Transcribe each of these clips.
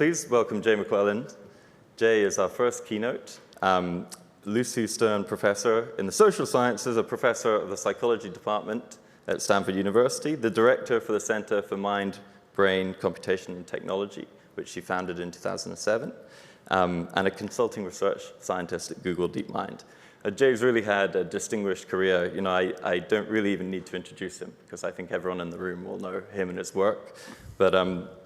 please welcome Jay McClelland. Jay is our first keynote. Lucy Stern professor in the social sciences, a professor of the psychology department at Stanford University, the director for the Center for Mind, Brain, Computation, and Technology, which she founded in 2007, and a consulting research scientist at Google DeepMind. Jay's really had a distinguished career. You know, I don't really even need to introduce him because I think everyone in the room will know him and his work. But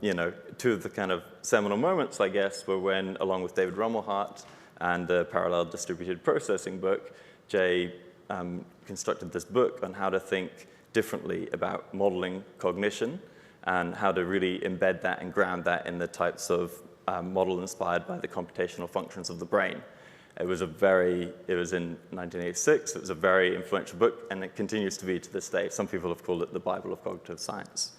you know, two of the kind of seminal moments, I guess, were when, along with David Rumelhart and the Parallel Distributed Processing book, Jay constructed this book on how to think differently about modeling cognition and how to really embed that and ground that in the types of model inspired by the computational functions of the brain. It was in 1986. It was a very influential book, and it continues to be to this day. Some people have called it the Bible of cognitive science.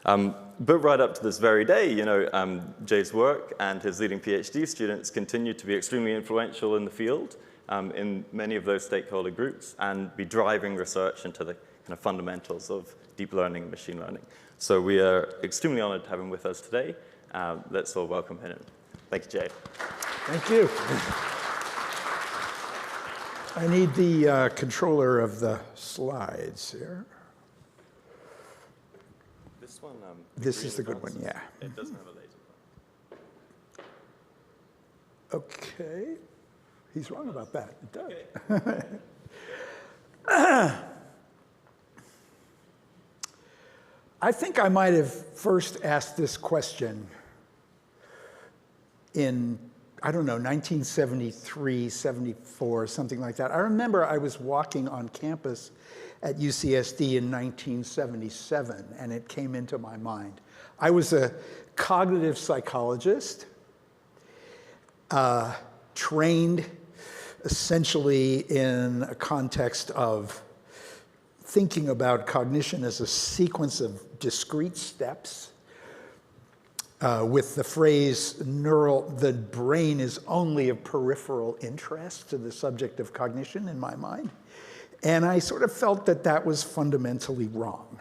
But right up to this very day, you know, Jay's work and his leading PhD students continue to be extremely influential in the field, in many of those stakeholder groups, and be driving research into the kind of fundamentals of deep learning and machine learning. So we are extremely honored to have him with us today. Let's all welcome him. Thank you, Jay. Thank you. I need the controller of the slides here. This one? This is the good one, yeah. It doesn't have a laser. Okay. He's wrong about that. It does. Okay. I think I might have first asked this question in, I don't know, 1973, 74, something like that. I remember I was walking on campus at UCSD in 1977, and it came into my mind. I was a cognitive psychologist, trained essentially in a context of thinking about cognition as a sequence of discrete steps, with the phrase the brain is only of peripheral interest to the subject of cognition in my mind. And I sort of felt that that was fundamentally wrong.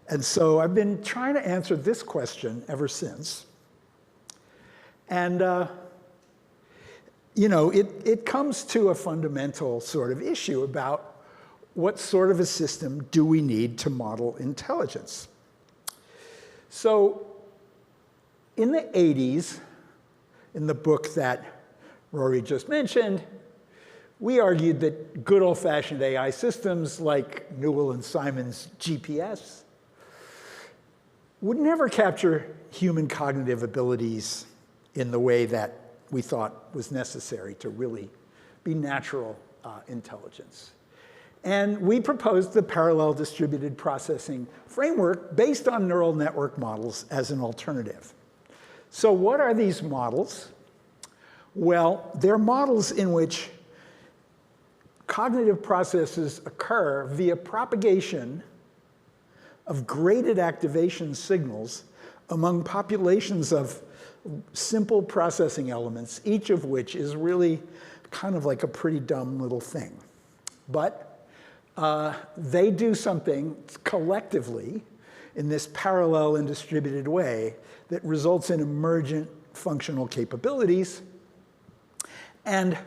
And so I've been trying to answer this question ever since. And you know, it comes to a fundamental sort of issue about what sort of a system do we need to model intelligence? So in the 80s, in the book that Rory just mentioned, we argued that good old-fashioned AI systems like Newell and Simon's GPS would never capture human cognitive abilities in the way that we thought was necessary to really be natural intelligence. And we proposed the parallel distributed processing framework based on neural network models as an alternative. So what are these models? Well, they're models in which cognitive processes occur via propagation of graded activation signals among populations of simple processing elements, each of which is really kind of like a pretty dumb little thing. But they do something collectively in this parallel and distributed way that results in emergent functional capabilities. And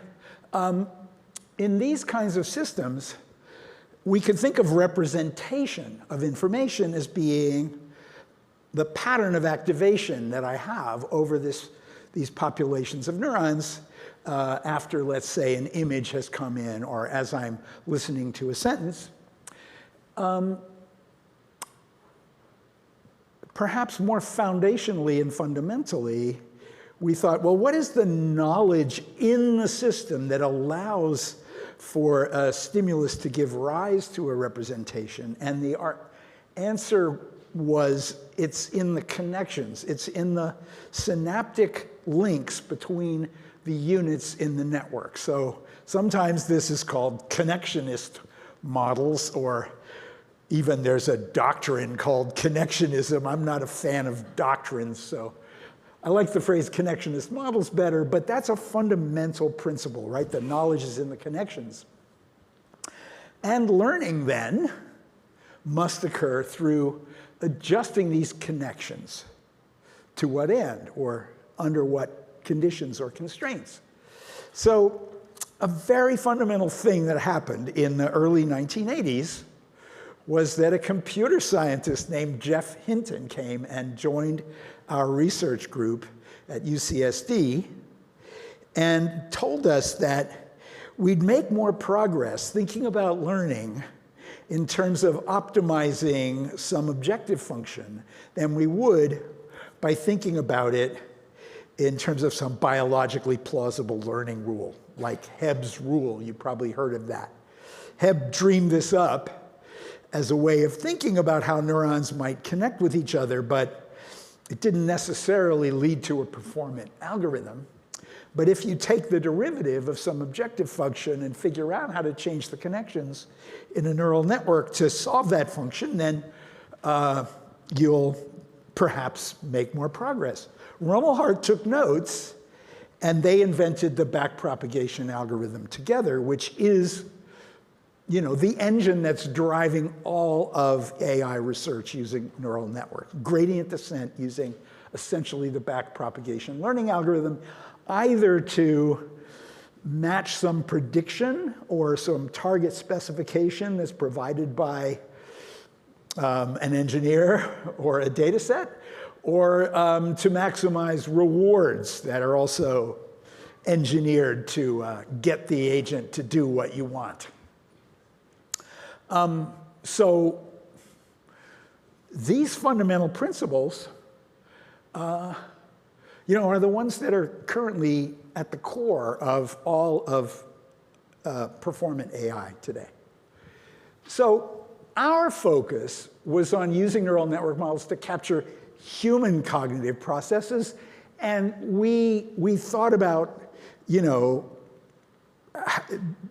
in these kinds of systems, we could think of representation of information as being the pattern of activation that I have over these populations of neurons after, let's say, an image has come in or as I'm listening to a sentence. Perhaps more foundationally and fundamentally, we thought, well, what is the knowledge in the system that allows for a stimulus to give rise to a representation? And the answer was, it's in the connections. It's in the synaptic links between the units in the network. So sometimes this is called connectionist models, or even there's a doctrine called connectionism. I'm not a fan of doctrines, so I like the phrase connectionist models better, but that's a fundamental principle, right? The knowledge is in the connections. And learning then must occur through adjusting these connections to what end, or under what conditions or constraints. So a very fundamental thing that happened in the early 1980s was that a computer scientist named Jeff Hinton came and joined our research group at UCSD and told us that we'd make more progress thinking about learning in terms of optimizing some objective function than we would by thinking about it in terms of some biologically plausible learning rule, like Hebb's rule. You probably heard of that. Hebb dreamed this up as a way of thinking about how neurons might connect with each other, but it didn't necessarily lead to a performant algorithm. But if you take the derivative of some objective function and figure out how to change the connections in a neural network to solve that function, then you'll perhaps make more progress. Rumelhart took notes, and they invented the backpropagation algorithm together, which is, the engine that's driving all of AI research using neural network. Gradient descent using essentially the backpropagation learning algorithm, either to match some prediction or some target specification that's provided by an engineer or a data set, or to maximize rewards that are also engineered to get the agent to do what you want. So these fundamental principles are the ones that are currently at the core of all of performant AI today. So our focus was on using neural network models to capture human cognitive processes, and we thought about,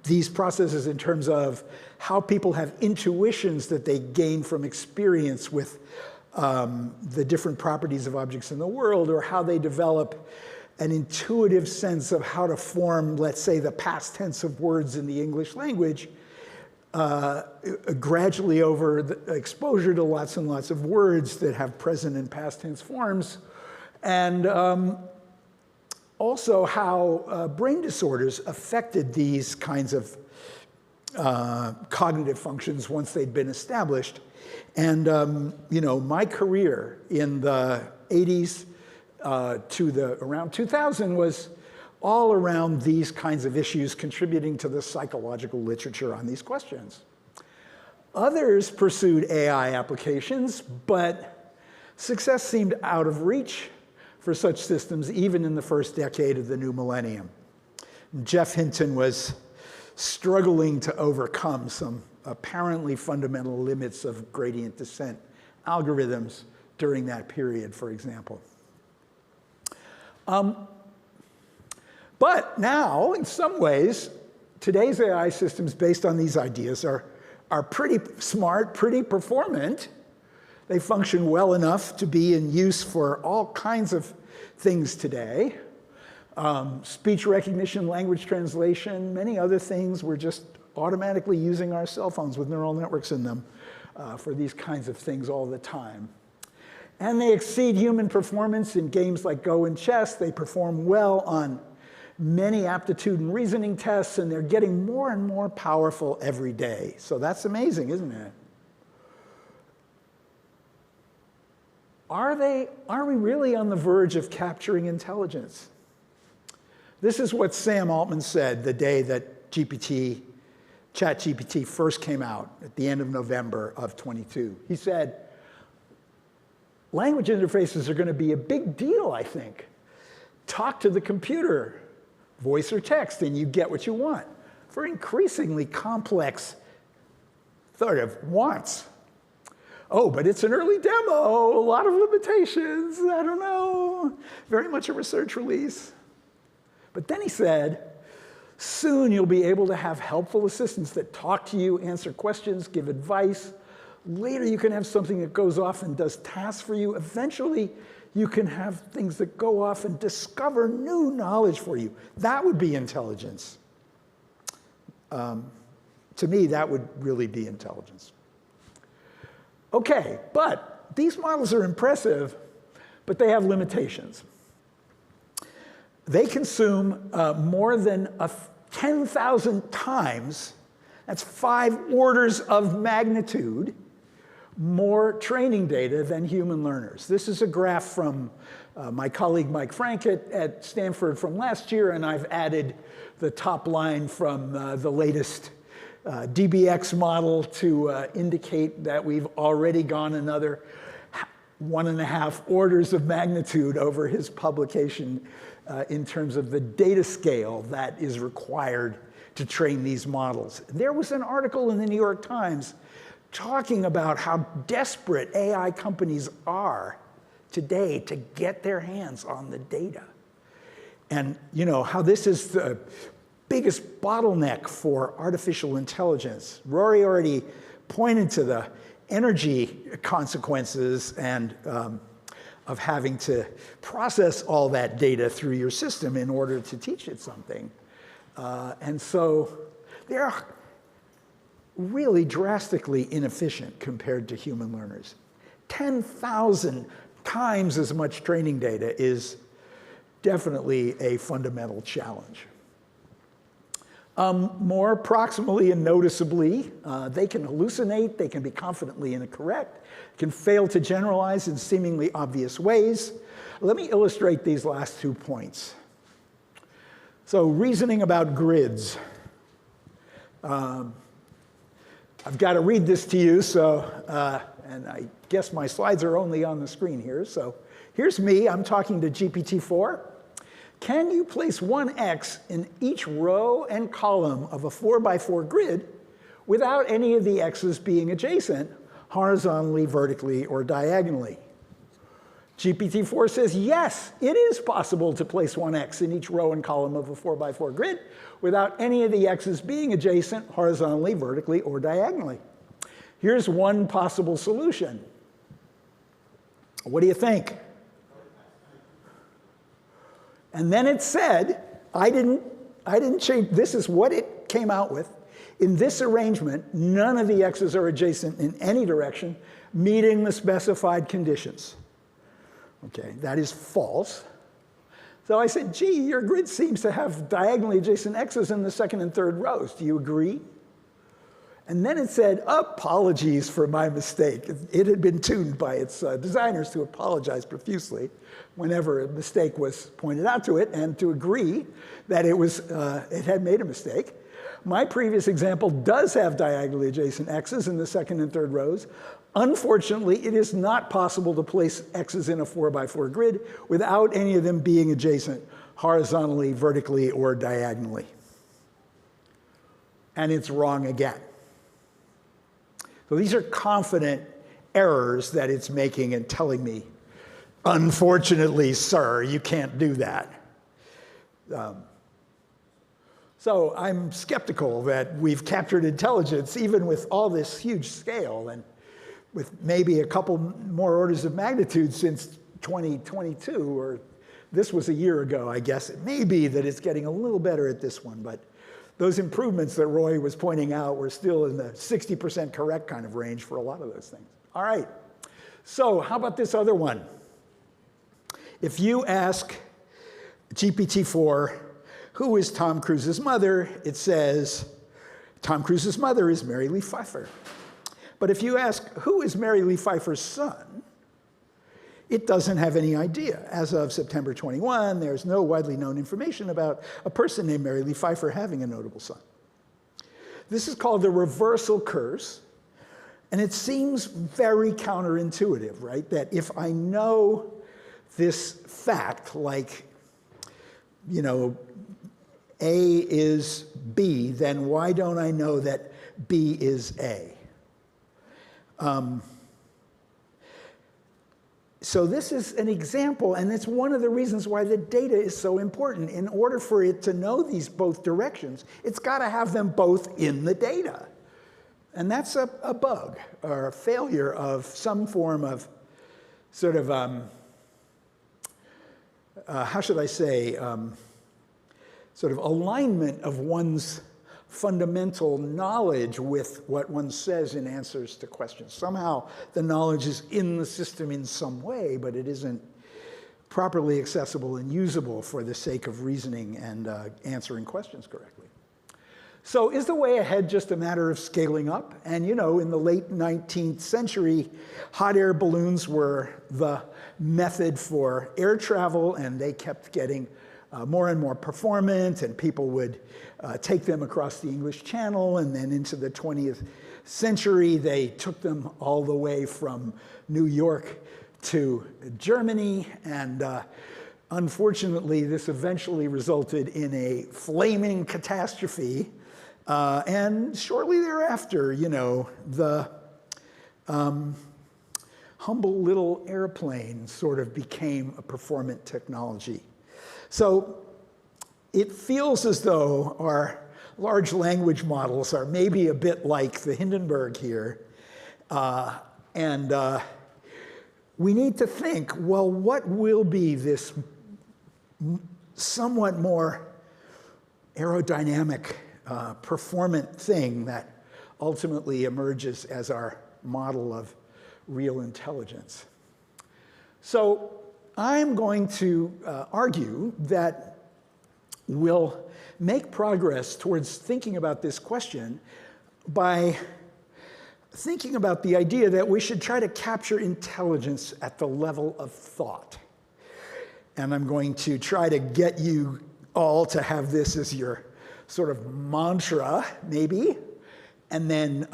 these processes in terms of how people have intuitions that they gain from experience with the different properties of objects in the world, or how they develop an intuitive sense of how to form, let's say, the past tense of words in the English language, gradually over the exposure to lots and lots of words that have present and past tense forms, and also how brain disorders affected these kinds of cognitive functions once they'd been established. And my career in the 80s to around 2000 was all around these kinds of issues, contributing to the psychological literature on these questions. Others pursued AI applications, but success seemed out of reach for such systems, even in the first decade of the new millennium. Jeff Hinton was struggling to overcome some apparently fundamental limits of gradient descent algorithms during that period, for example. But now, in some ways, today's AI systems based on these ideas are pretty smart, pretty performant. They function well enough to be in use for all kinds of things today. Speech recognition, language translation, many other things. We're just automatically using our cell phones with neural networks in them for these kinds of things all the time. And they exceed human performance in games like Go and chess. They perform well on many aptitude and reasoning tests, and they're getting more and more powerful every day. So that's amazing, isn't it? Are we really on the verge of capturing intelligence? This is what Sam Altman said the day that ChatGPT first came out at the end of November of 22. He said, language interfaces are going to be a big deal, I think. Talk to the computer, voice or text, and you get what you want for increasingly complex sort of wants. Oh, but it's an early demo, a lot of limitations, I don't know, very much a research release. But then he said, soon you'll be able to have helpful assistants that talk to you, answer questions, give advice. Later you can have something that goes off and does tasks for you. Eventually you can have things that go off and discover new knowledge for you. That would be intelligence. To me, that would really be intelligence. Okay, but these models are impressive, but they have limitations. They consume more than 10,000 times, that's 5 orders of magnitude, more training data than human learners. This is a graph from my colleague Mike Frank at Stanford from last year, and I've added the top line from the latest DBX model to indicate that we've already gone another 1.5 orders of magnitude over his publication in terms of the data scale that is required to train these models. There was an article in the New York Times talking about how desperate AI companies are today to get their hands on the data. And you know, how this is the biggest bottleneck for artificial intelligence. Rory already pointed to the energy consequences and of having to process all that data through your system in order to teach it something. And so they're really drastically inefficient compared to human learners. 10,000 times as much training data is definitely a fundamental challenge. More proximally and noticeably, they can hallucinate, they can be confidently incorrect, can fail to generalize in seemingly obvious ways. Let me illustrate these last 2 points. So, reasoning about grids. I've got to read this to you, so, and I guess my slides are only on the screen here. So, here's me, I'm talking to GPT-4. Can you place one X in each row and column of a 4x4 grid without any of the X's being adjacent, horizontally, vertically, or diagonally? GPT-4 says, yes, it is possible to place one X in each row and column of a 4x4 grid without any of the X's being adjacent, horizontally, vertically, or diagonally. Here's one possible solution. What do you think? And then it said, I didn't change, this is what it came out with. In this arrangement, none of the X's are adjacent in any direction, meeting the specified conditions. Okay, that is false. So I said, gee, your grid seems to have diagonally adjacent X's in the second and third rows. Do you agree? And then it said, apologies for my mistake. It had been tuned by its designers to apologize profusely whenever a mistake was pointed out to it, and to agree that it had made a mistake. My previous example does have diagonally adjacent X's in the second and third rows. Unfortunately, it is not possible to place X's in a 4x4 grid without any of them being adjacent horizontally, vertically, or diagonally. And it's wrong again. So these are confident errors that it's making and telling me, unfortunately, sir, you can't do that. So I'm skeptical that we've captured intelligence, even with all this huge scale, and with maybe a couple more orders of magnitude since 2022, or this was a year ago, I guess. It may be that it's getting a little better at this one, but those improvements that Roy was pointing out were still in the 60% correct kind of range for a lot of those things. All right, so how about this other one? If you ask GPT-4, who is Tom Cruise's mother, it says, Tom Cruise's mother is Mary Lee Pfeiffer. But if you ask, who is Mary Lee Pfeiffer's son, it doesn't have any idea. As of September 21, there's no widely known information about a person named Mary Lee Pfeiffer having a notable son. This is called the reversal curse, and it seems very counterintuitive, right? That if I know this fact, like, you know, A is B, then why don't I know that B is A? So this is an example, and it's one of the reasons why the data is so important. In order for it to know these both directions, it's got to have them both in the data. And that's a bug, or a failure of some form of sort of, how should I say, sort of alignment of one's fundamental knowledge with what one says in answers to questions. Somehow the knowledge is in the system in some way, but it isn't properly accessible and usable for the sake of reasoning and answering questions correctly. So is the way ahead just a matter of scaling up? And you know, in the late 19th century, hot air balloons were the method for air travel, and they kept getting more and more performant, and people would take them across the English Channel, and then into the 20th century, they took them all the way from New York to Germany, and unfortunately, this eventually resulted in a flaming catastrophe. And shortly thereafter, you know, the humble little airplane sort of became a performant technology. So it feels as though our large language models are maybe a bit like the Hindenburg here. And we need to think, well, what will be this somewhat more aerodynamic, performant thing that ultimately emerges as our model of real intelligence? So I'm going to argue that we'll make progress towards thinking about this question by thinking about the idea that we should try to capture intelligence at the level of thought. And I'm going to try to get you all to have this as your sort of mantra, maybe, and then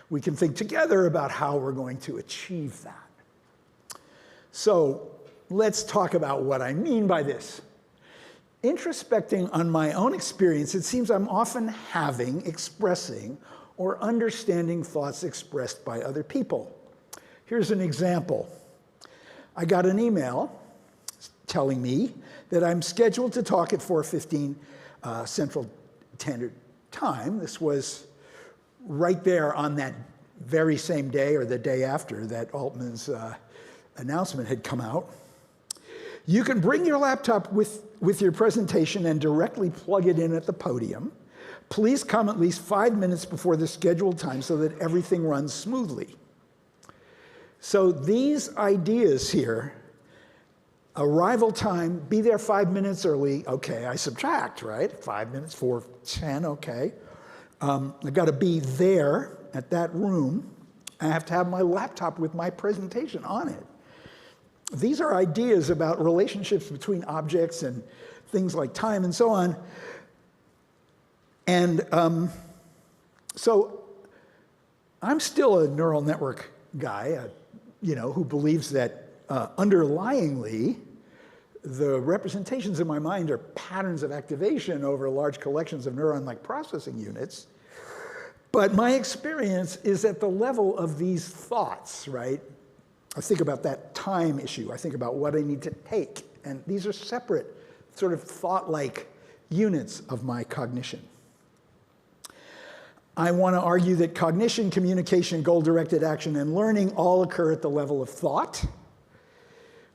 we can think together about how we're going to achieve that. So let's talk about what I mean by this. Introspecting on my own experience, it seems I'm often having, expressing, or understanding thoughts expressed by other people. Here's an example. I got an email telling me that I'm scheduled to talk at 4:15 Central Standard Time. This was right there on that very same day or the day after that Altman's announcement had come out. You can bring your laptop with your presentation and directly plug it in at the podium. Please come at least 5 minutes before the scheduled time so that everything runs smoothly. So these ideas here, arrival time, be there 5 minutes early, okay, I subtract, right? 5 minutes, 4, 10, okay. I gotta be there at that room. I have to have my laptop with my presentation on it. These are ideas about relationships between objects and things like time and so on. And so I'm still a neural network guy, who believes that underlyingly, the representations in my mind are patterns of activation over large collections of neuron-like processing units. But my experience is at the level of these thoughts, right? I think about that time issue. I think about what I need to take. And these are separate sort of thought-like units of my cognition. I want to argue that cognition, communication, goal-directed action, and learning all occur at the level of thought.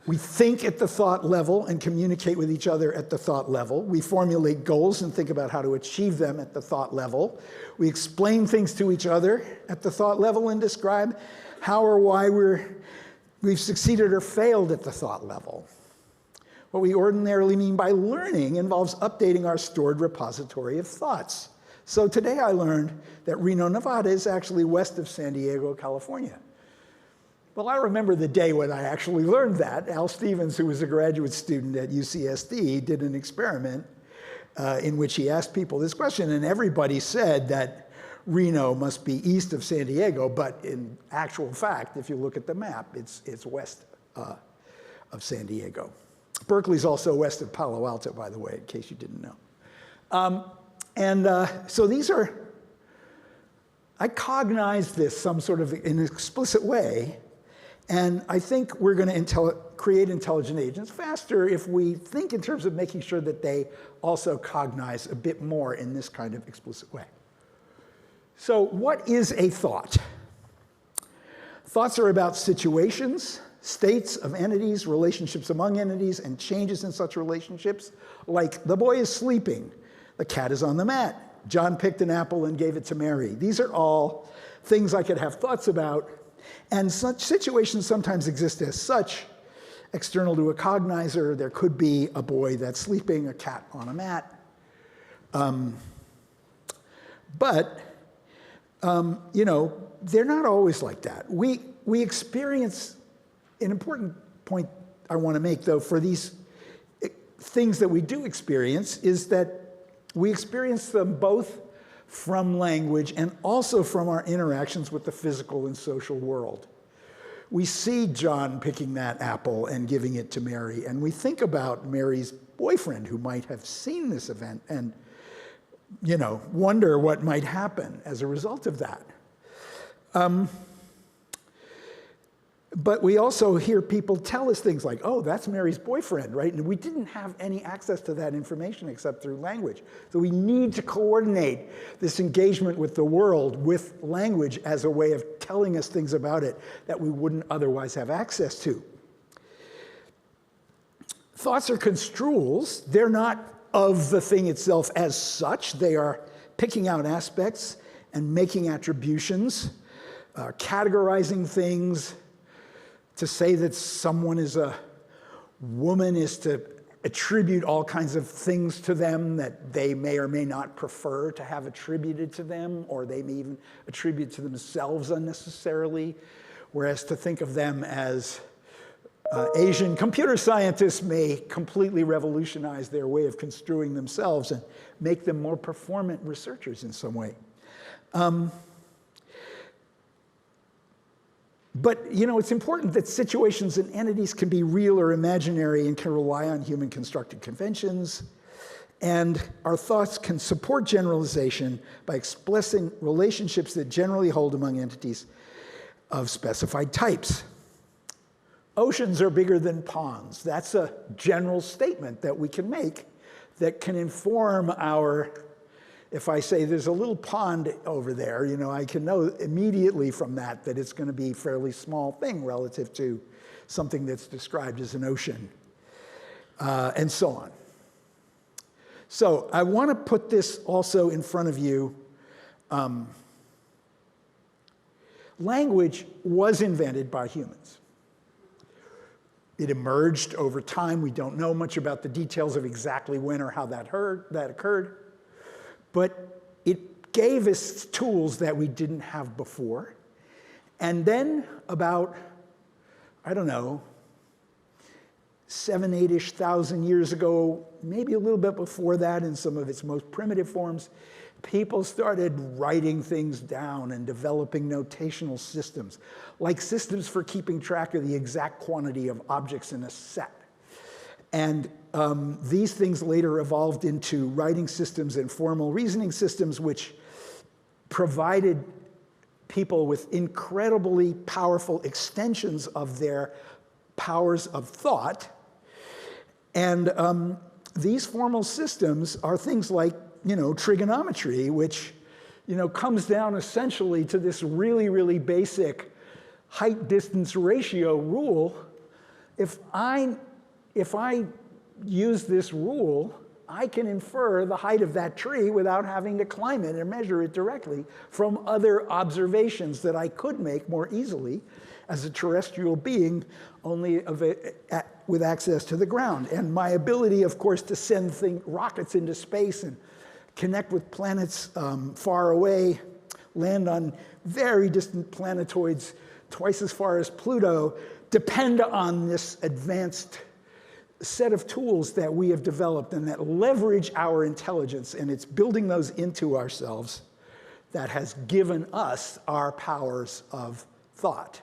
We think at the thought level and communicate with each other at the thought level. We formulate goals and think about how to achieve them at the thought level. We explain things to each other at the thought level and describe how or why we've succeeded or failed at the thought level. What we ordinarily mean by learning involves updating our stored repository of thoughts. So today I learned that Reno, Nevada is actually west of San Diego, California. Well, I remember the day when I actually learned that. Al Stevens, who was a graduate student at UCSD, did an experiment in which he asked people this question, and everybody said that Reno must be east of San Diego, but in actual fact, if you look at the map, it's west of San Diego. Berkeley's also west of Palo Alto, by the way, in case you didn't know. So these are, I cognize this some sort of in an explicit way, and I think we're going to create intelligent agents faster if we think in terms of making sure that they also cognize a bit more in this kind of explicit way. So what is a thought? Thoughts are about situations, states of entities, relationships among entities, and changes in such relationships, like the boy is sleeping, the cat is on the mat, John picked an apple and gave it to Mary. These are all things I could have thoughts about, and such situations sometimes exist as such, external to a cognizer. There could be a boy that's sleeping, a cat on a mat. You know, they're not always like that. We experience, an important point I want to make, though, for these things that we do experience is that we experience them both from language and also from our interactions with the physical and social world. We see John picking that apple and giving it to Mary, and we think about Mary's boyfriend who might have seen this event and, you know, wonder what might happen as a result of that. But we also hear people tell us things like, oh, that's Mary's boyfriend, right? And we didn't have any access to that information except through language. So we need to coordinate this engagement with the world with language as a way of telling us things about it that we wouldn't otherwise have access to. Thoughts are construals. They're not of the thing itself as such. They are picking out aspects and making attributions, categorizing things. To say that someone is a woman is to attribute all kinds of things to them that they may or may not prefer to have attributed to them, or they may even attribute to themselves unnecessarily, whereas to think of them as Asian computer scientists may completely revolutionize their way of construing themselves and make them more performant researchers in some way. But, you know, it's important that situations and entities can be real or imaginary and can rely on human constructed conventions. And our thoughts can support generalization by expressing relationships that generally hold among entities of specified types. Oceans are bigger than ponds. That's a general statement that we can make that can inform our. If I say there's a little pond over there, you know, I can know immediately from that that it's going to be a fairly small thing relative to something that's described as an ocean, and so on. So I want to put this also in front of you. Language was invented by humans. It emerged over time. We don't know much about the details of exactly when or how that occurred. But it gave us tools that we didn't have before. And then about, I don't know, 7,000-8,000-ish years ago, maybe a little bit before that in some of its most primitive forms, people started writing things down and developing notational systems, like systems for keeping track of the exact quantity of objects in a set. And these things later evolved into writing systems and formal reasoning systems, which provided people with incredibly powerful extensions of their powers of thought. And these formal systems are things like, you know, trigonometry, which, you know, comes down essentially to this really, really basic height-distance ratio rule. If I use this rule, I can infer the height of that tree without having to climb it and measure it directly from other observations that I could make more easily as a terrestrial being, only with access to the ground. And my ability, of course, to send rockets into space and connect with planets far away, land on very distant planetoids twice as far as Pluto, depend on this advanced set of tools that we have developed and that leverage our intelligence, and it's building those into ourselves that has given us our powers of thought.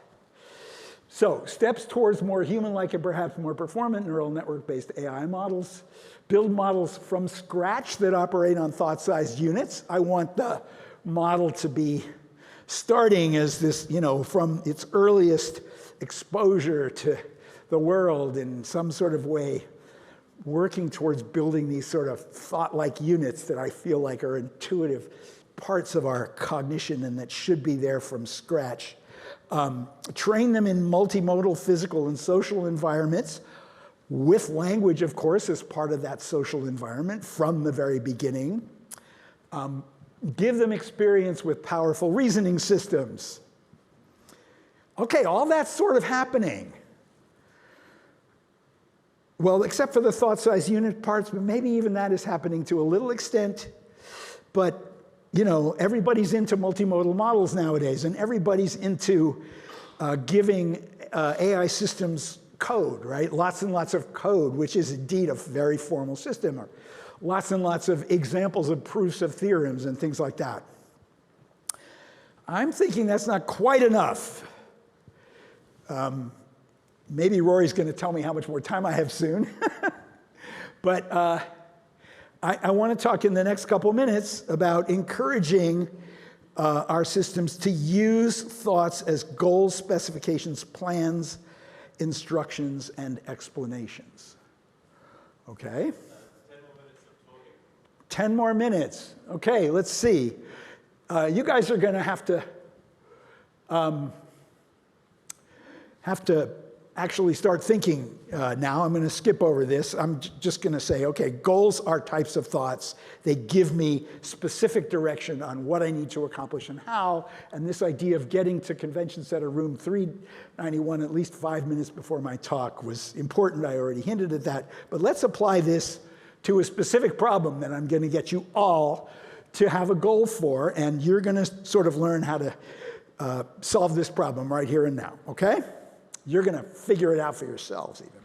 So, steps towards more human-like and perhaps more performant neural network-based AI models. Build models from scratch that operate on thought-sized units. I want the model to be starting as this, you know, from its earliest exposure to the world in some sort of way, working towards building these sort of thought-like units that I feel like are intuitive parts of our cognition and that should be there from scratch. Train them in multimodal physical and social environments with language, of course, as part of that social environment from the very beginning. Give them experience with powerful reasoning systems. Okay, all that's sort of happening. Well, except for the thought size unit parts, but maybe even that is happening to a little extent. But, you know, everybody's into multimodal models nowadays, and everybody's into giving AI systems code, right? Lots and lots of code, which is indeed a very formal system, or lots and lots of examples of proofs of theorems and things like that. I'm thinking that's not quite enough. Maybe Rory's going to tell me how much more time I have soon. But I want to talk in the next couple minutes about encouraging our systems to use thoughts as goals, specifications, plans, instructions, and explanations. Okay? 10 more minutes of talking. 10 more minutes. Okay, let's see. You guys are going to have to actually start thinking now. I'm going to skip over this. I'm just going to say, okay, goals are types of thoughts. They give me specific direction on what I need to accomplish and how. And this idea of getting to convention center room 391 at least 5 minutes before my talk was important. I already hinted at that. But let's apply this to a specific problem that I'm going to get you all to have a goal for. And you're going to sort of learn how to solve this problem right here and now, okay? You're going to figure it out for yourselves even.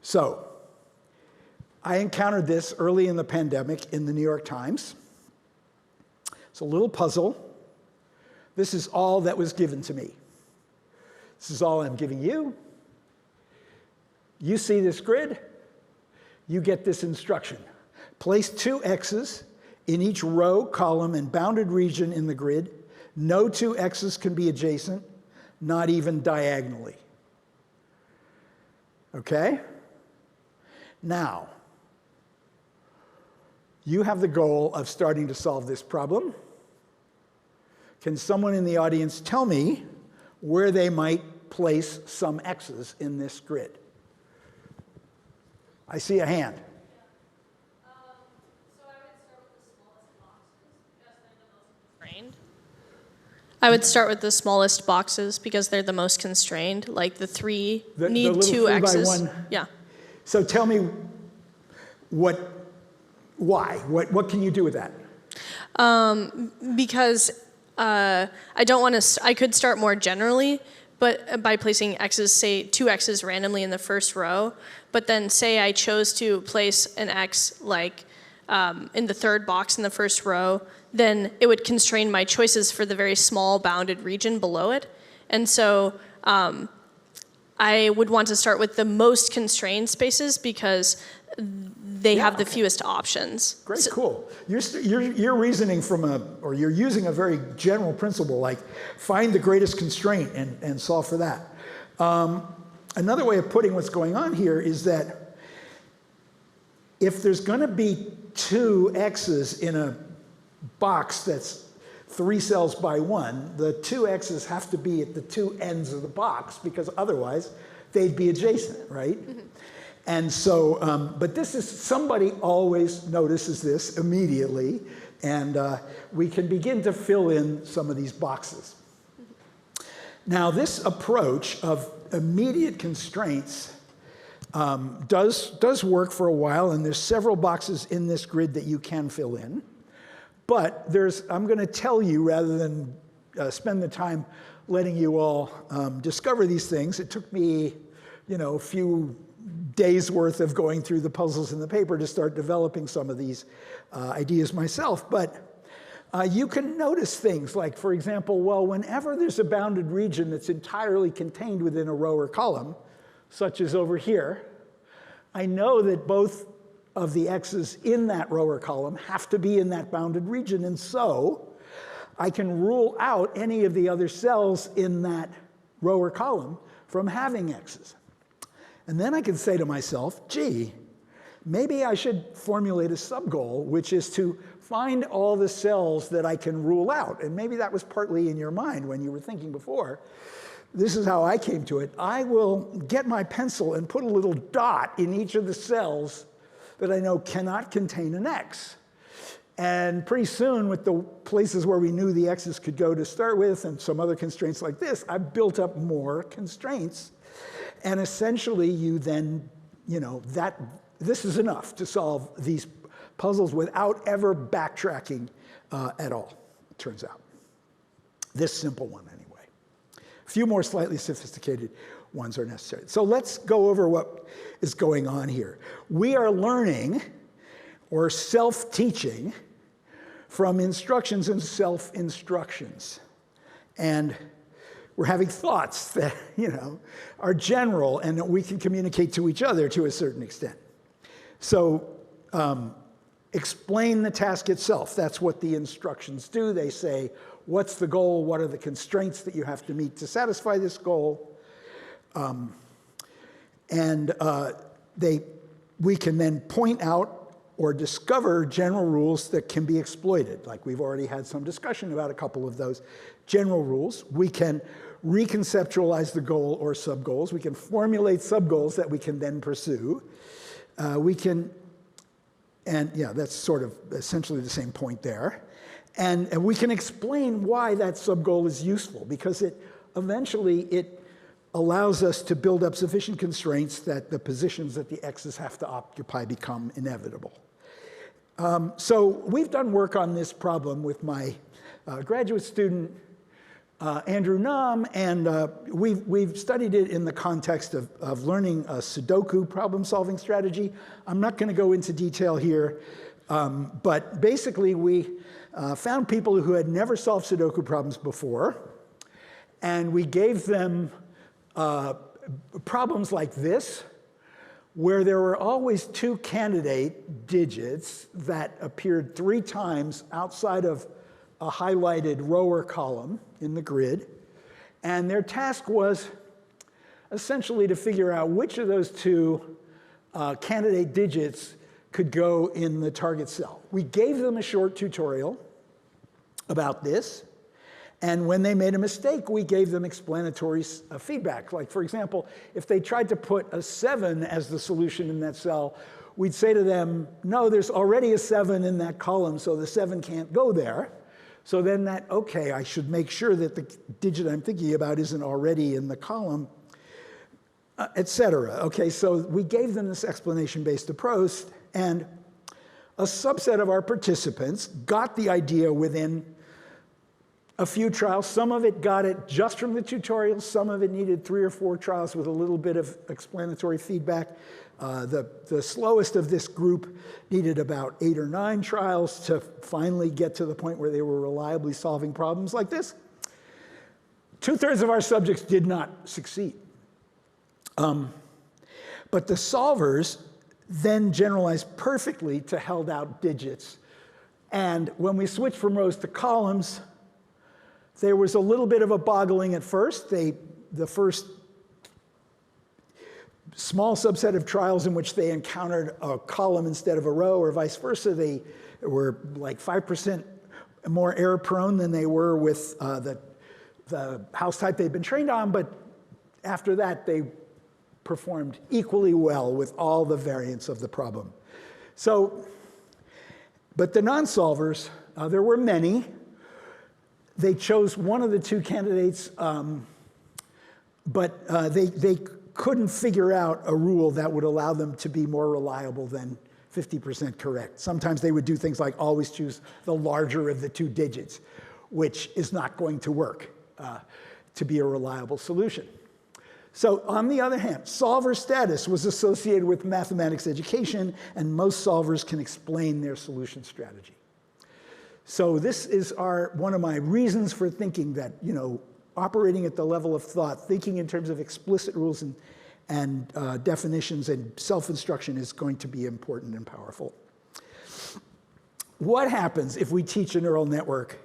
So, I encountered this early in the pandemic in the New York Times. It's a little puzzle. This is all that was given to me. This is all I'm giving you. You see this grid. You get this instruction. Place 2 X's in each row, column, and bounded region in the grid. No 2 X's can be adjacent, not even diagonally. Okay? Now, you have the goal of starting to solve this problem. Can someone in the audience tell me where they might place some X's in this grid? I see a hand. I would start with the smallest boxes because they're the most constrained. Like the 3 need the 2 X's. 3 by 1. Yeah. So tell me why? What can you do with that? Because I don't want to. I could start more generally, but by placing X's, say 2 X's randomly in the first row. But then say I chose to place an X like in the 3rd box in the first row, then it would constrain my choices for the very small bounded region below it. And so I would want to start with the most constrained spaces because they have the fewest options. Great, cool. You're reasoning from or you're using a very general principle, like find the greatest constraint and solve for that. Another way of putting what's going on here is that if there's going to be 2 X's in a box that's 3 cells by 1, the 2 X's have to be at the 2 ends of the box because otherwise they'd be adjacent, right? Mm-hmm. And so, but this is, somebody always notices this immediately, and we can begin to fill in some of these boxes. Mm-hmm. Now, this approach of immediate constraints does work for a while, and there's several boxes in this grid that you can fill in. But I'm going to tell you rather than spend the time letting you all discover these things. It took me, a few days worth of going through the puzzles in the paper to start developing some of these ideas myself. But you can notice things like, for example, well, whenever there's a bounded region that's entirely contained within a row or column, such as over here, I know that both of the X's in that row or column have to be in that bounded region, and so I can rule out any of the other cells in that row or column from having X's. And then I can say to myself, gee, maybe I should formulate a sub-goal, which is to find all the cells that I can rule out. And maybe that was partly in your mind when you were thinking before. This is how I came to it. I will get my pencil and put a little dot in each of the cells that I know cannot contain an X. And pretty soon, with the places where we knew the X's could go to start with and some other constraints like this, I've built up more constraints. And essentially, you then, this is enough to solve these puzzles without ever backtracking at all, it turns out. This simple one, anyway. A few more slightly sophisticated ones are necessary. So let's go over what is going on here. We are learning or self-teaching from instructions and self-instructions. And we're having thoughts that, are general and that we can communicate to each other to a certain extent. So explain the task itself. That's what the instructions do. They say, what's the goal? What are the constraints that you have to meet to satisfy this goal? We can then point out or discover general rules that can be exploited. Like we've already had some discussion about a couple of those general rules. We can reconceptualize the goal or sub-goals. We can formulate sub-goals that we can then pursue. That's sort of essentially the same point there. And we can explain why that sub-goal is useful, because eventually it allows us to build up sufficient constraints that the positions that the x's have to occupy become inevitable. So we've done work on this problem with my graduate student, Andrew Nam, and we've studied it in the context of learning a Sudoku problem-solving strategy. I'm not going to go into detail here, but basically we found people who had never solved Sudoku problems before, and we gave them problems like this, where there were always two candidate digits that appeared 3 times outside of a highlighted row or column in the grid. And their task was essentially to figure out which of those 2 candidate digits could go in the target cell. We gave them a short tutorial about this. And when they made a mistake, we gave them explanatory feedback. Like, for example, if they tried to put a 7 as the solution in that cell, we'd say to them, no, there's already a 7 in that column, so the 7 can't go there. So then okay, I should make sure that the digit I'm thinking about isn't already in the column, et cetera. Okay, so we gave them this explanation-based approach, and a subset of our participants got the idea within a few trials. Some of it got it just from the tutorials. Some of it needed 3 or 4 trials with a little bit of explanatory feedback. The slowest of this group needed about 8 or 9 trials to finally get to the point where they were reliably solving problems like this. 2/3 of our subjects did not succeed. But the solvers then generalized perfectly to held out digits. And when we switched from rows to columns, there was a little bit of a boggling at first. The first small subset of trials in which they encountered a column instead of a row, or vice versa, they were like 5% more error prone than they were with the house type they'd been trained on, but after that they performed equally well with all the variants of the problem. So, but the non-solvers, there were many. They chose one of the 2 candidates, but they couldn't figure out a rule that would allow them to be more reliable than 50% correct. Sometimes they would do things like always choose the larger of the 2 digits, which is not going to work to be a reliable solution. So on the other hand, solver status was associated with mathematics education, and most solvers can explain their solution strategy. So this is one of my reasons for thinking that, operating at the level of thought, thinking in terms of explicit rules and definitions and self-instruction is going to be important and powerful. What happens if we teach a neural network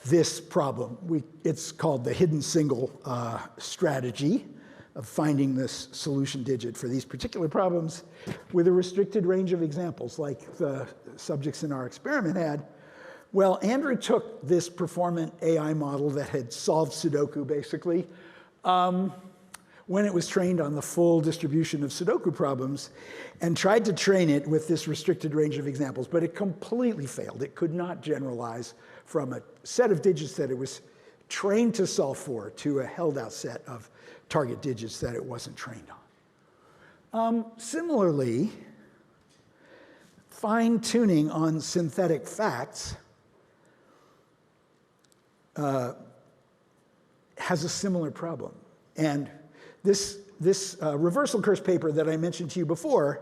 this problem? It's called the hidden single strategy of finding this solution digit for these particular problems with a restricted range of examples like the subjects in our experiment had. Well, Andrew took this performant AI model that had solved Sudoku, basically, when it was trained on the full distribution of Sudoku problems, and tried to train it with this restricted range of examples, but it completely failed. It could not generalize from a set of digits that it was trained to solve for to a held-out set of target digits that it wasn't trained on. Similarly, fine-tuning on synthetic facts has a similar problem. And this reversal curse paper that I mentioned to you before,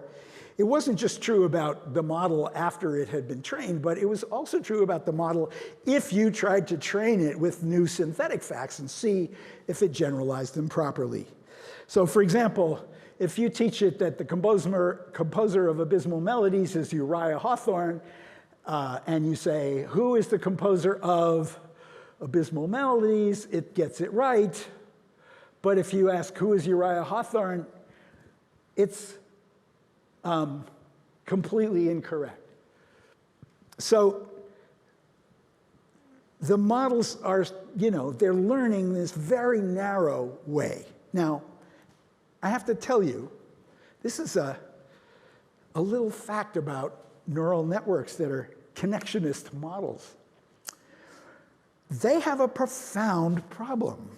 it wasn't just true about the model after it had been trained, but it was also true about the model if you tried to train it with new synthetic facts and see if it generalized them properly. So for example, if you teach it that the composer of abysmal melodies is Uriah Hawthorne, and you say, who is the composer of abysmal melodies, it gets it right. But if you ask, who is Uriah Hawthorne, it's completely incorrect. So the models are, they're learning this very narrow way. Now, I have to tell you, this is a little fact about neural networks that are connectionist models. They have a profound problem.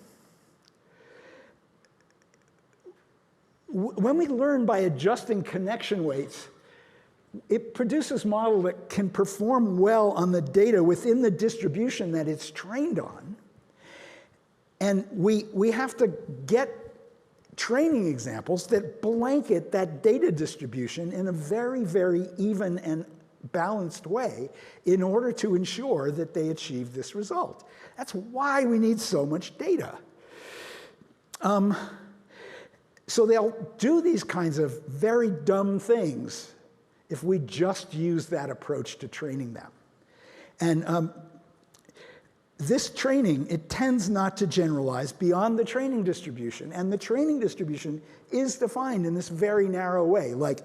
When we learn by adjusting connection weights, it produces a model that can perform well on the data within the distribution that it's trained on. And we have to get training examples that blanket that data distribution in a very, very even and balanced way in order to ensure that they achieve this result. That's why we need so much data. So they'll do these kinds of very dumb things if we just use that approach to training them. And this training, it tends not to generalize beyond the training distribution. And the training distribution is defined in this very narrow way. Like,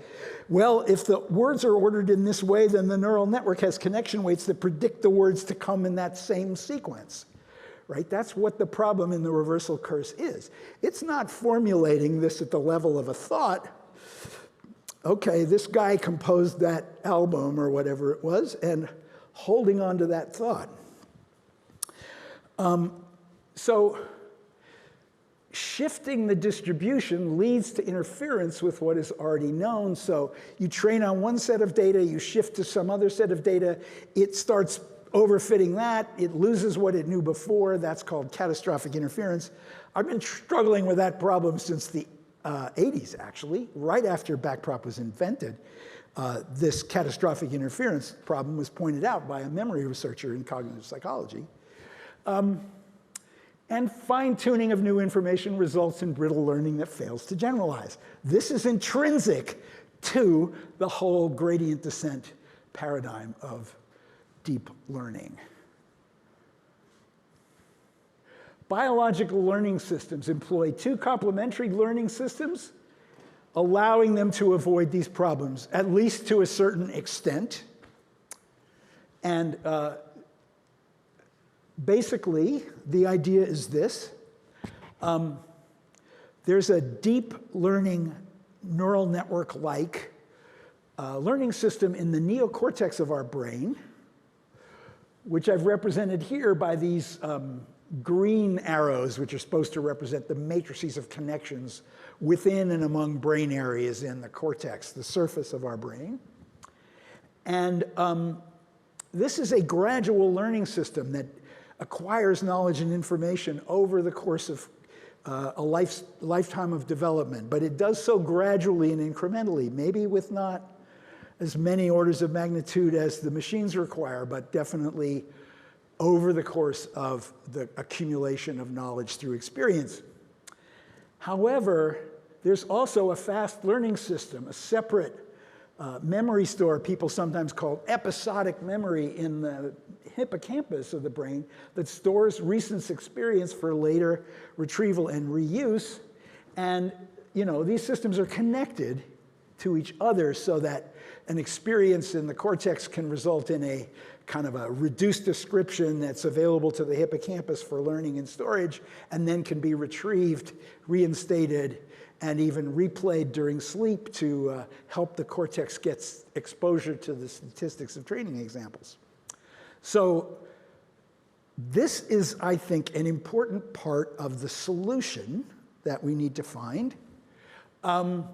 well, if the words are ordered in this way, then the neural network has connection weights that predict the words to come in that same sequence. Right? That's what the problem in the reversal curse is. It's not formulating this at the level of a thought. Okay, this guy composed that album or whatever it was, and holding on to that thought. So shifting the distribution leads to interference with what is already known. So you train on one set of data, you shift to some other set of data, it starts overfitting that, it loses what it knew before. That's called catastrophic interference. I've been struggling with that problem since the 80s, actually. Right after backprop was invented, this catastrophic interference problem was pointed out by a memory researcher in cognitive psychology. And fine-tuning of new information results in brittle learning that fails to generalize. This is intrinsic to the whole gradient descent paradigm of deep learning. Biological learning systems employ two complementary learning systems, allowing them to avoid these problems, at least to a certain extent. And basically, the idea is this. There's a deep learning neural network-like learning system in the neocortex of our brain, which I've represented here by these green arrows, which are supposed to represent the matrices of connections within and among brain areas in the cortex, the surface of our brain. And this is a gradual learning system that acquires knowledge and information over the course of a lifetime of development. But it does so gradually and incrementally, maybe with not as many orders of magnitude as the machines require, but definitely over the course of the accumulation of knowledge through experience. However, there's also a fast learning system, a separate memory store people sometimes call episodic memory in the hippocampus of the brain that stores recent experience for later retrieval and reuse. And these systems are connected to each other so that an experience in the cortex can result in a kind of a reduced description that's available to the hippocampus for learning and storage, and then can be retrieved, reinstated, and even replayed during sleep to help the cortex get exposure to the statistics of training examples. So this is, I think, an important part of the solution that we need to find. I'm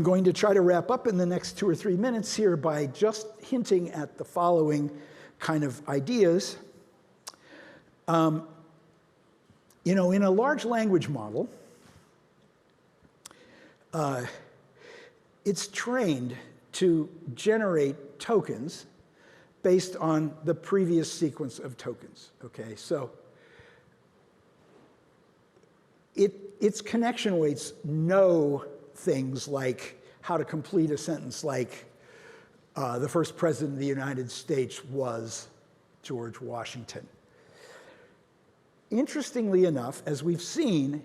going to try to wrap up in the next 2 or 3 minutes here by just hinting at the following kind of ideas. In a large language model, it's trained to generate tokens based on the previous sequence of tokens, okay? So its connection weights know things like how to complete a sentence like, the first president of the United States was George Washington. Interestingly enough, as we've seen,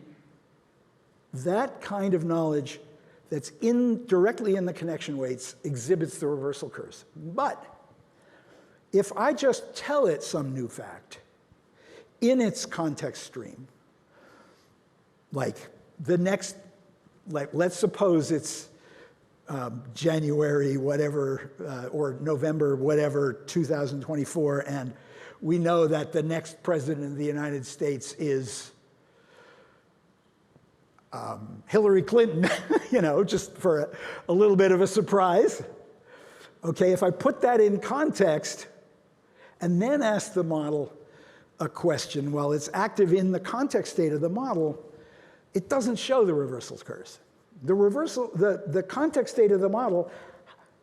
that kind of knowledge that's directly in the connection weights exhibits the reversal curves. But if I just tell it some new fact in its context stream, like let's suppose it's January whatever, or November whatever 2024, and we know that the next president of the United States is Hillary Clinton, just for a little bit of a surprise. Okay, if I put that in context and then ask the model a question while it's active in the context state of the model, it doesn't show the reversal curves. The context state of the model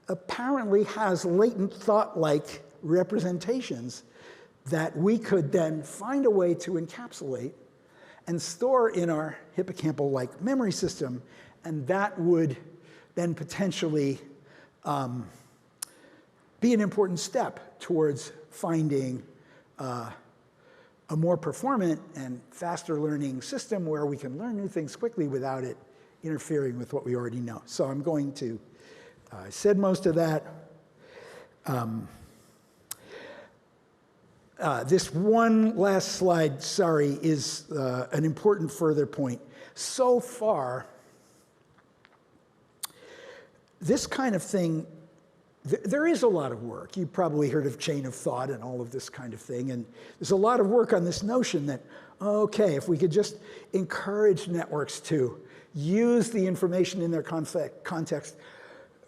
apparently has latent thought-like representations that we could then find a way to encapsulate and store in our hippocampal-like memory system, and that would then potentially be an important step towards finding a more performant and faster learning system where we can learn new things quickly without it interfering with what we already know. So I'm going to, I said most of that. This one last slide, sorry, is an important further point. So far, this kind of thing, there is a lot of work. You probably heard of chain of thought and all of this kind of thing. And there's a lot of work on this notion that, okay, if we could just encourage networks to use the information in their context,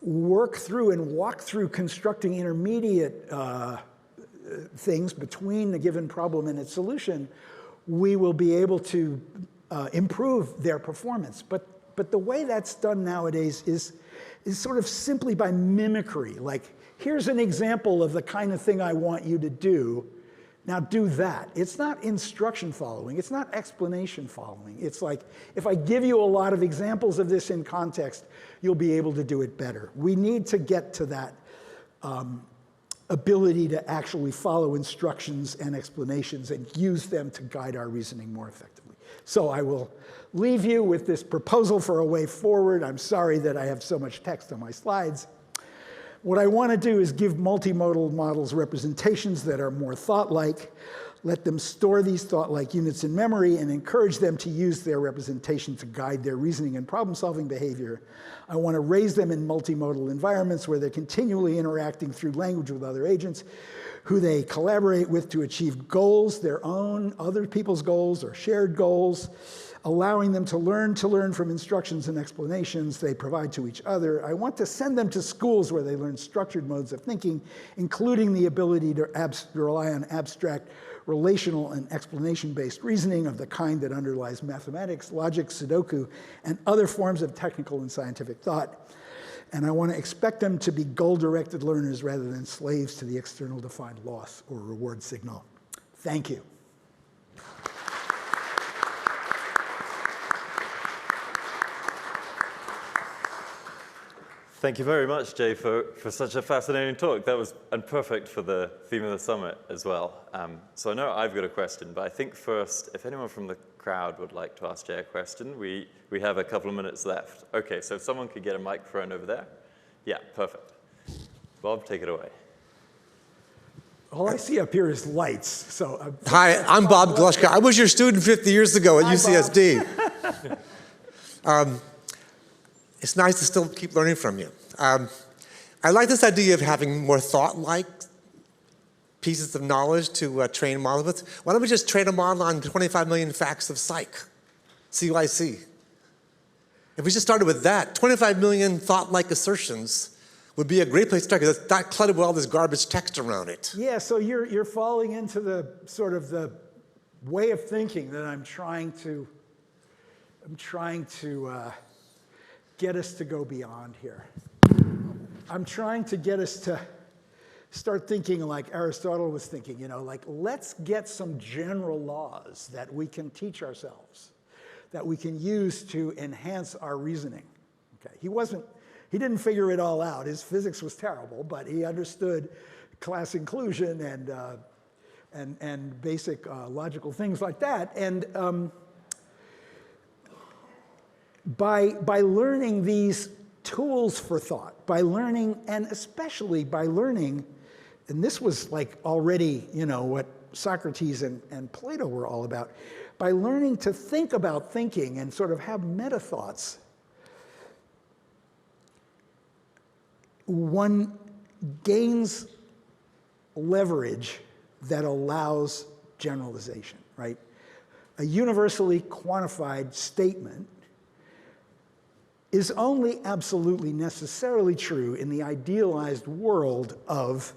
work through and walk through constructing intermediate things between the given problem and its solution, we will be able to improve their performance. But the way that's done nowadays is sort of simply by mimicry. Like, here's an example of the kind of thing I want you to do. Now do that. It's not instruction following. It's not explanation following. It's like, if I give you a lot of examples of this in context, you'll be able to do it better. We need to get to that ability to actually follow instructions and explanations and use them to guide our reasoning more effectively. So I will leave you with this proposal for a way forward. I'm sorry that I have so much text on my slides. What I want to do is give multimodal models representations that are more thought-like, let them store these thought-like units in memory, and encourage them to use their representation to guide their reasoning and problem-solving behavior. I want to raise them in multimodal environments where they're continually interacting through language with other agents who they collaborate with to achieve goals, their own, other people's goals, or shared goals, allowing them to learn from instructions and explanations they provide to each other. I want to send them to schools where they learn structured modes of thinking, including the ability to rely on abstract, relational, and explanation-based reasoning of the kind that underlies mathematics, logic, Sudoku, and other forms of technical and scientific thought. And I want to expect them to be goal-directed learners rather than slaves to the external defined loss or reward signal. Thank you. Thank you very much, Jay, for such a fascinating talk. That was perfect for the theme of the summit as well. So I know I've got a question, but I think first, if anyone from the crowd would like to ask Jay a question, we have a couple of minutes left. Okay, so if someone could get a microphone over there. Yeah, perfect. Bob, take it away. All I see up here is lights. So Hi, I'm Bob Glushka. I was your student 50 years ago at UCSD. It's nice to still keep learning from you. I like this idea of having more thought-like pieces of knowledge to train models with. Why don't we just train a model on 25 million facts of CYC? If we just started with that, 25 million thought-like assertions would be a great place to start because it's not cluttered with all this garbage text around it. Yeah, so you're falling into the sort of the way of thinking that I'm trying to get us to go beyond here. I'm trying to get us to start thinking like Aristotle was thinking, like let's get some general laws that we can teach ourselves, that we can use to enhance our reasoning. Okay, he didn't figure it all out. His physics was terrible, but he understood class inclusion and basic logical things like that. And by learning these tools for thought, by learning, and especially by learning, and this was like already, what Socrates and Plato were all about, by learning to think about thinking and sort of have meta thoughts, one gains leverage that allows generalization, right? A universally quantified statement is only absolutely necessarily true in the idealized world of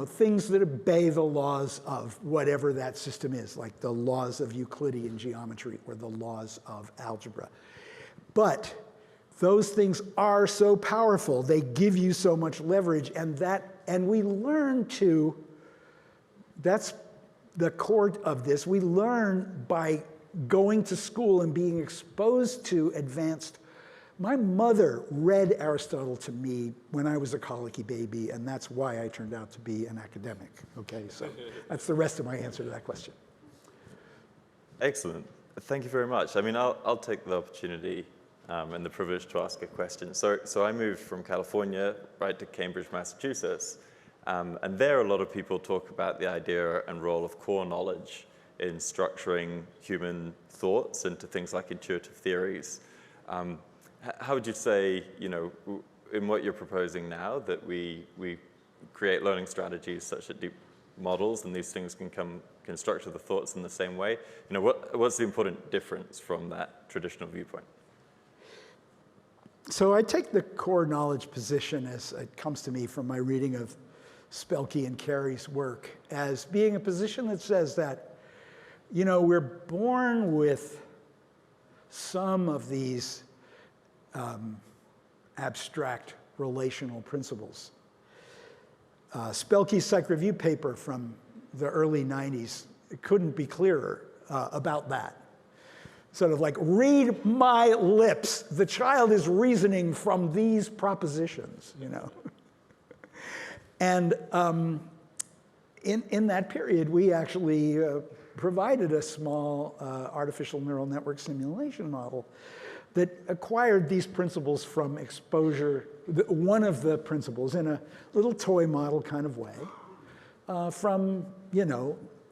things that obey the laws of whatever that system is, like the laws of Euclidean geometry or the laws of algebra. But those things are so powerful, they give you so much leverage, and we learn to, that's the core of this, we learn by going to school and being exposed to advanced. My mother read Aristotle to me when I was a colicky baby, and that's why I turned out to be an academic. Okay, so that's the rest of my answer to that question. Excellent. Thank you very much. I mean, I'll take the opportunity and the privilege to ask a question. So I moved from California right to Cambridge, Massachusetts, and there a lot of people talk about the idea and role of core knowledge in structuring human thoughts into things like intuitive theories. How would you say, in what you're proposing now, that we create learning strategies such that deep models and these things can structure the thoughts in the same way? What's the important difference from that traditional viewpoint? So I take the core knowledge position as it comes to me from my reading of Spelke and Carey's work as being a position that says that, we're born with some of these abstract relational principles. Spelke's Psych Review paper from the early 90s, it couldn't be clearer about that. Sort of like, read my lips. The child is reasoning from these propositions, And in that period, we actually provided a small artificial neural network simulation model that acquired these principles from exposure, one of the principles in a little toy model kind of way, from,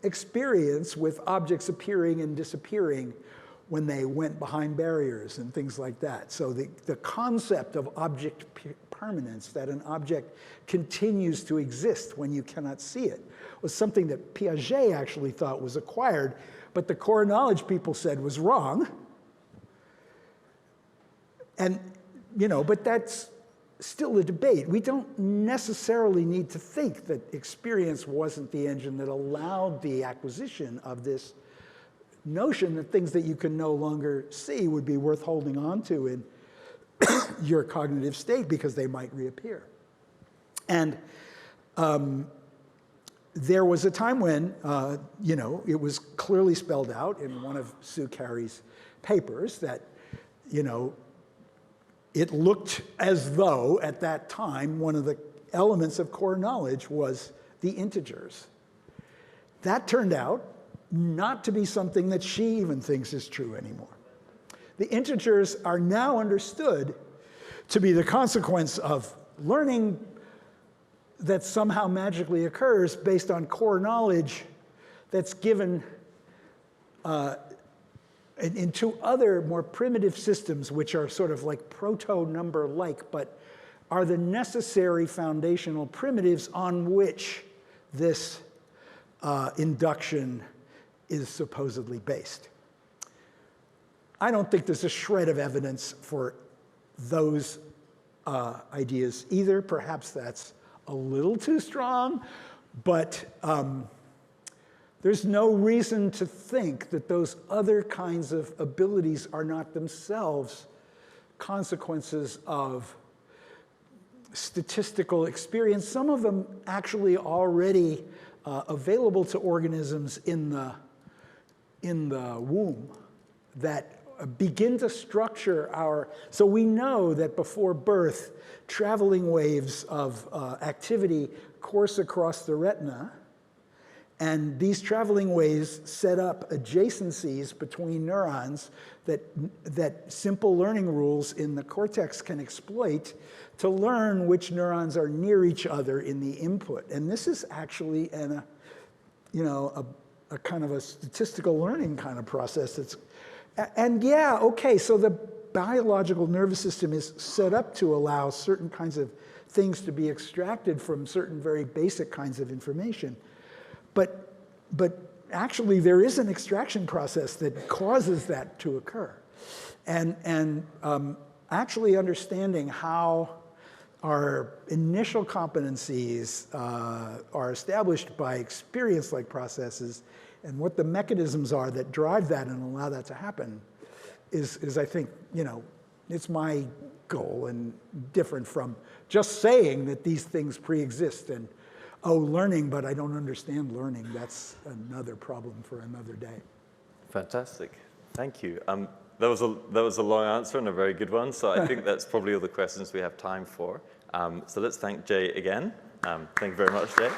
experience with objects appearing and disappearing when they went behind barriers and things like that. So the concept of object permanence, that an object continues to exist when you cannot see it, was something that Piaget actually thought was acquired, but the core knowledge people said was wrong. And, but that's still a debate. We don't necessarily need to think that experience wasn't the engine that allowed the acquisition of this notion that things that you can no longer see would be worth holding on to in your cognitive state because they might reappear. And there was a time when, it was clearly spelled out in one of Sue Carey's papers that, it looked as though at that time one of the elements of core knowledge was the integers. That turned out not to be something that she even thinks is true anymore. The integers are now understood to be the consequence of learning that somehow magically occurs based on core knowledge that's given in two other more primitive systems, which are sort of like proto-number-like, but are the necessary foundational primitives on which this induction is supposedly based. I don't think there's a shred of evidence for those ideas either. Perhaps that's a little too strong, but there's no reason to think that those other kinds of abilities are not themselves consequences of statistical experience, some of them actually already available to organisms in the womb that begin to structure our, so we know that before birth, traveling waves of activity course across the retina, and these traveling waves set up adjacencies between neurons that simple learning rules in the cortex can exploit to learn which neurons are near each other in the input. And this is actually a kind of a statistical learning kind of process. And yeah, okay, so the biological nervous system is set up to allow certain kinds of things to be extracted from certain very basic kinds of information. But actually, there is an extraction process that causes that to occur. And actually understanding how our initial competencies are established by experience-like processes and what the mechanisms are that drive that and allow that to happen is I think, it's my goal and different from just saying that these things pre-exist and learning, but I don't understand learning. That's another problem for another day. Fantastic. Thank you. That was a long answer and a very good one, so I think that's probably all the questions we have time for. So let's thank Jay again. Thank you very much, Jay.